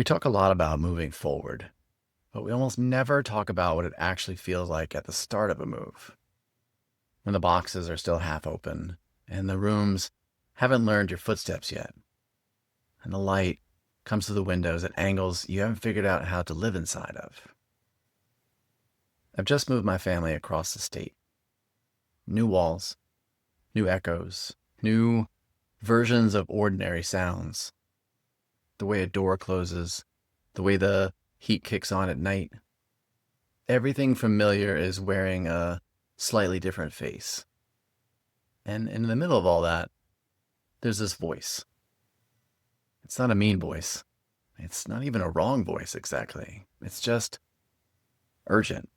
We talk a lot about moving forward, but we almost never talk about what it actually feels like at the start of a move, when the boxes are still half open and the rooms haven't learned your footsteps yet, and the light comes through the windows at angles you haven't figured out how to live inside of. I've just moved my family across the state. New walls, new echoes, new versions of ordinary sounds. The way a door closes, the way the heat kicks on at night. Everything familiar is wearing a slightly different face. And in the middle of all that, there's this voice. It's not a mean voice. It's not even a wrong voice exactly. It's just urgent.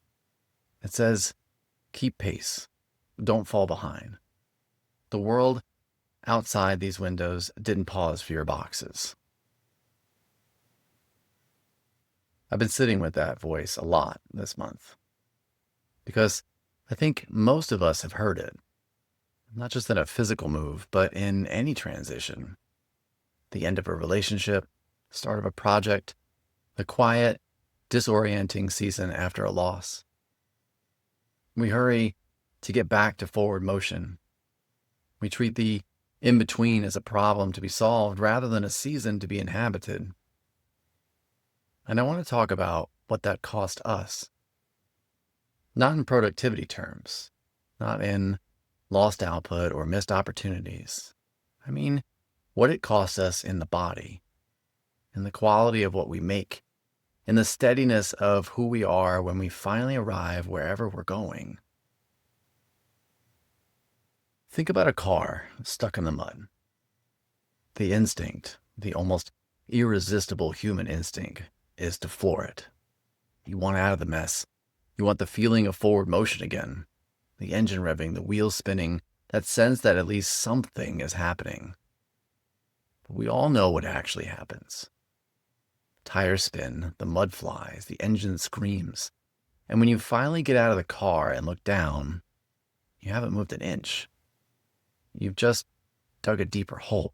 It says, keep pace. Don't fall behind. The world outside these windows didn't pause for your boxes. I've been sitting with that voice a lot this month because I think most of us have heard it, not just in a physical move, but in any transition. The end of a relationship, start of a project, the quiet, disorienting season after a loss. We hurry to get back to forward motion. We treat the in-between as a problem to be solved rather than a season to be inhabited. And I want to talk about what that cost us. Not in productivity terms, not in lost output or missed opportunities. I mean, what it costs us in the body, in the quality of what we make, in the steadiness of who we are when we finally arrive wherever we're going. Think about a car stuck in the mud. The instinct, the almost irresistible human instinct, is to floor it. You want out of the mess. You want the feeling of forward motion again. The engine revving, the wheels spinning, that sense that at least something is happening. But we all know what actually happens. Tires spin, the mud flies, the engine screams. And when you finally get out of the car and look down, you haven't moved an inch. You've just dug a deeper hole.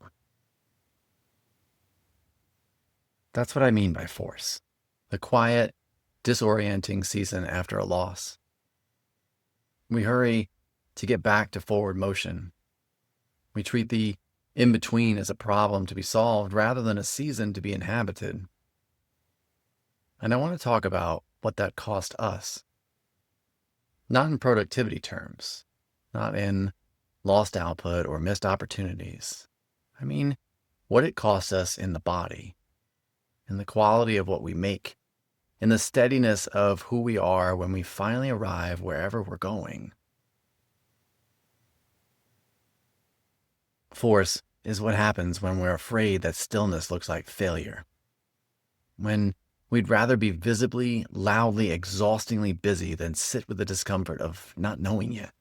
That's what I mean by force. The quiet, disorienting season after a loss. We hurry to get back to forward motion. We treat the in-between as a problem to be solved rather than a season to be inhabited. And I want to talk about what that cost us. Not in productivity terms, not in lost output or missed opportunities. I mean, what it costs us in the body, in the quality of what we make, in the steadiness of who we are when we finally arrive wherever we're going. Force is what happens when we're afraid that stillness looks like failure. When we'd rather be visibly, loudly, exhaustingly busy than sit with the discomfort of not knowing yet.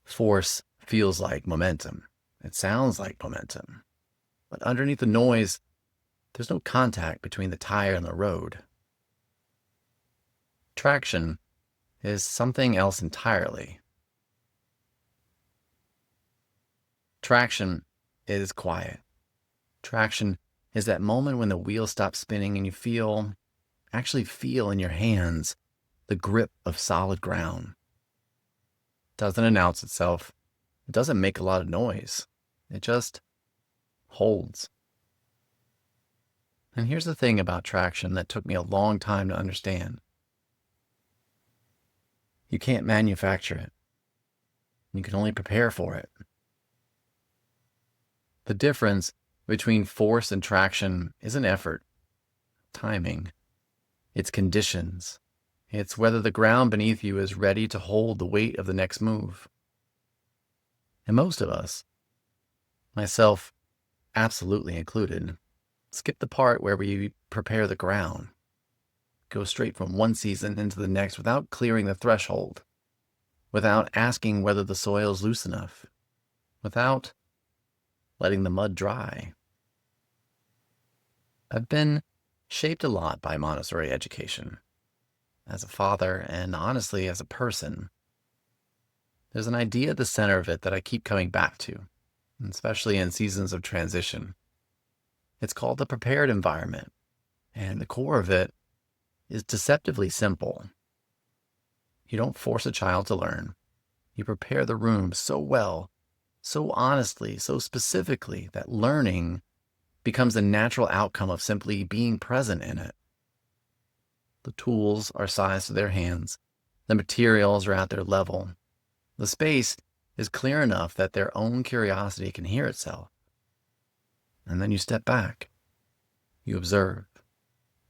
Force feels like momentum. It sounds like momentum. But underneath the noise, there's no contact between the tire and the road. Traction is something else entirely. Traction is quiet. Traction is that moment when the wheels stop spinning and you actually feel in your hands the grip of solid ground. It doesn't announce itself. It doesn't make a lot of noise. It just holds. And here's the thing about traction that took me a long time to understand. You can't manufacture it. You can only prepare for it. The difference between force and traction isn't effort, timing. It's conditions. It's whether the ground beneath you is ready to hold the weight of the next move. And most of us, myself absolutely included, skip the part where we prepare the ground, go straight from one season into the next without clearing the threshold, without asking whether the soil's loose enough, without letting the mud dry. I've been shaped a lot by Montessori education. As a father, and honestly as a person, there's an idea at the center of it that I keep coming back to, especially in seasons of transition. It's called the prepared environment, and the core of it is deceptively simple. You don't force a child to learn. You prepare the room so well, so honestly, so specifically that learning becomes the natural outcome of simply being present in it. The tools are sized to their hands. The materials are at their level. The space is clear enough that their own curiosity can hear itself. And then you step back. You observe.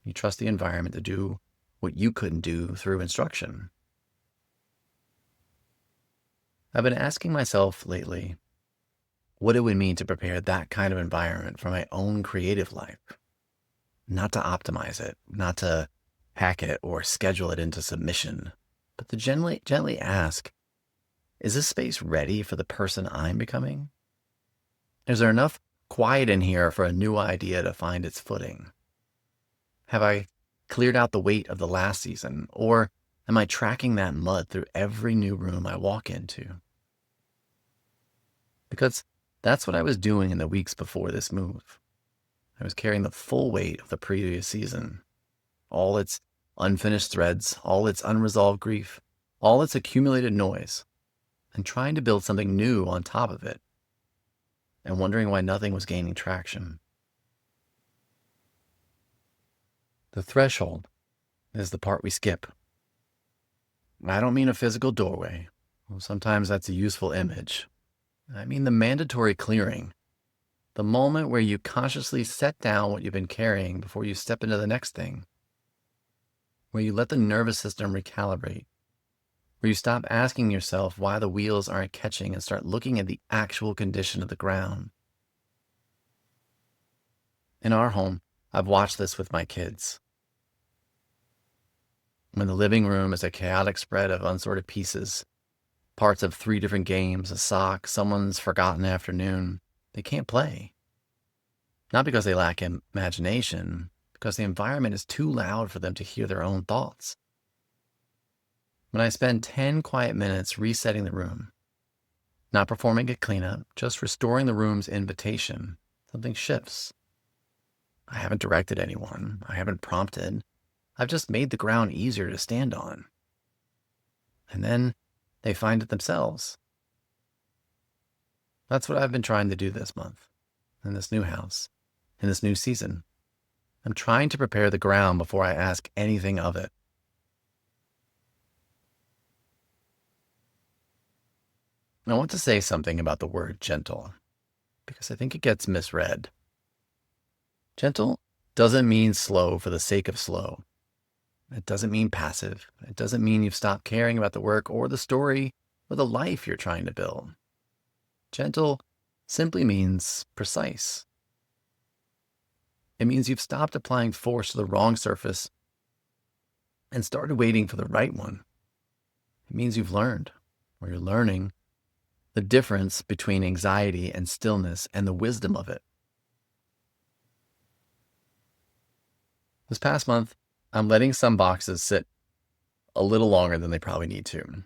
You trust the environment to do what you couldn't do through instruction. I've been asking myself lately what it would mean to prepare that kind of environment for my own creative life. Not to optimize it, not to hack it or schedule it into submission, but to gently ask, is this space ready for the person I'm becoming? Is there enough quiet in here for a new idea to find its footing? Have I cleared out the weight of the last season, or am I tracking that mud through every new room I walk into? Because that's what I was doing in the weeks before this move. I was carrying the full weight of the previous season, all its unfinished threads, all its unresolved grief, all its accumulated noise, and trying to build something new on top of it, and wondering why nothing was gaining traction. The threshold is the part we skip. I don't mean a physical doorway. Well, sometimes that's a useful image. I mean the mandatory clearing, the moment where you consciously set down what you've been carrying before you step into the next thing, where you let the nervous system recalibrate, where you stop asking yourself why the wheels aren't catching and start looking at the actual condition of the ground. In our home, I've watched this with my kids. When the living room is a chaotic spread of unsorted pieces, parts of 3 different games, a sock, someone's forgotten afternoon, they can't play. Not because they lack imagination, because the environment is too loud for them to hear their own thoughts. When I spend 10 quiet minutes resetting the room, not performing a cleanup, just restoring the room's invitation, something shifts. I haven't directed anyone. I haven't prompted. I've just made the ground easier to stand on. And then they find it themselves. That's what I've been trying to do this month, in this new house, in this new season. I'm trying to prepare the ground before I ask anything of it. I want to say something about the word gentle, because I think it gets misread. Gentle doesn't mean slow for the sake of slow. It doesn't mean passive. It doesn't mean you've stopped caring about the work or the story or the life you're trying to build. Gentle simply means precise. It means you've stopped applying force to the wrong surface and started waiting for the right one. It means you've learned, or you're learning, the difference between anxiety and stillness and the wisdom of it. This past month, I'm letting some boxes sit a little longer than they probably need to.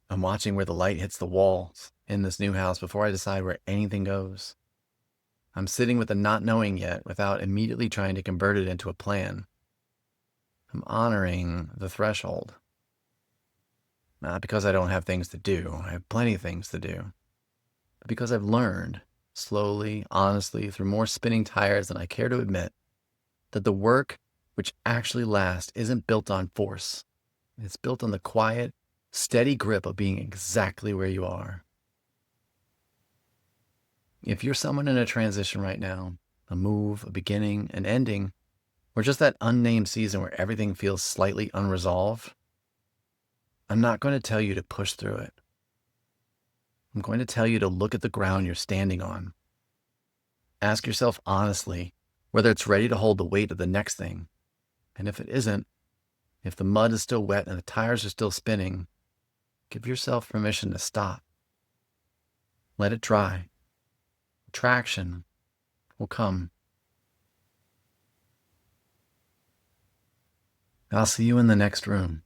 I'm watching where the light hits the walls in this new house before I decide where anything goes. I'm sitting with the not knowing yet without immediately trying to convert it into a plan. I'm honoring the threshold. Not because I don't have things to do. I have plenty of things to do. But because I've learned, slowly, honestly, through more spinning tires than I care to admit, that the work which actually lasts isn't built on force. It's built on the quiet, steady grip of being exactly where you are. If you're someone in a transition right now, a move, a beginning, an ending, or just that unnamed season where everything feels slightly unresolved, I'm not going to tell you to push through it. I'm going to tell you to look at the ground you're standing on. Ask yourself honestly whether it's ready to hold the weight of the next thing. And if it isn't, if the mud is still wet and the tires are still spinning, give yourself permission to stop. Let it dry. Traction will come. I'll see you in the next room.